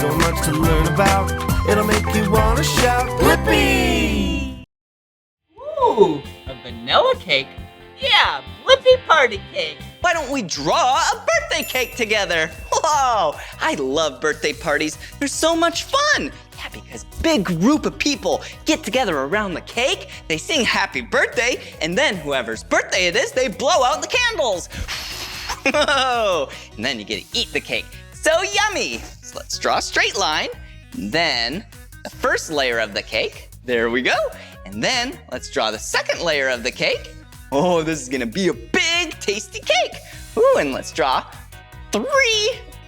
So much to learn about, it'll make you want to shout, Blippi! Ooh, a vanilla cake? Yeah, Blippi party cake. Why don't we draw a birthday cake together? Whoa, I love birthday parties. They're so much fun. Yeah, because a big group of people get together around the cake, they sing happy birthday, and then whoever's birthday it is, they blow out the candles. Whoa, and then you get to eat the cake. So yummy. So let's draw a straight line, and then the first layer of the cake. There we go. And then let's draw the second layer of the cake. Oh, this is gonna be a big, tasty cake. Ooh, and let's draw 3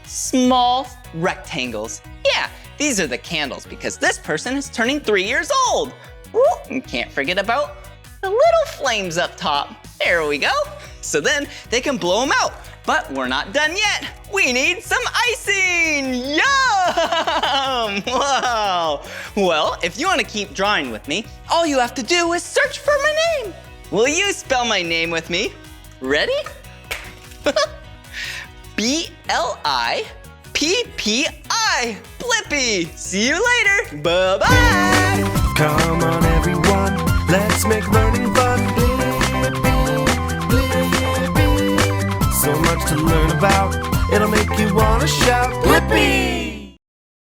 small rectangles. Yeah, these are the candles because this person is turning 3 years old. Ooh, and can't forget about the little flames up top. There we go. So then they can blow them out. But we're not done yet. We need some icing. Yum! Wow. Well, if you want to keep drawing with me, all you have to do is search for my name. Will you spell my name with me? Ready? B-L-I-P-P-I. Blippi. See you later. Bye-bye. Come on everyone, let's make learning fun. Blippi, Blippi. So much to learn about, it'll make you want to shout, Blippi!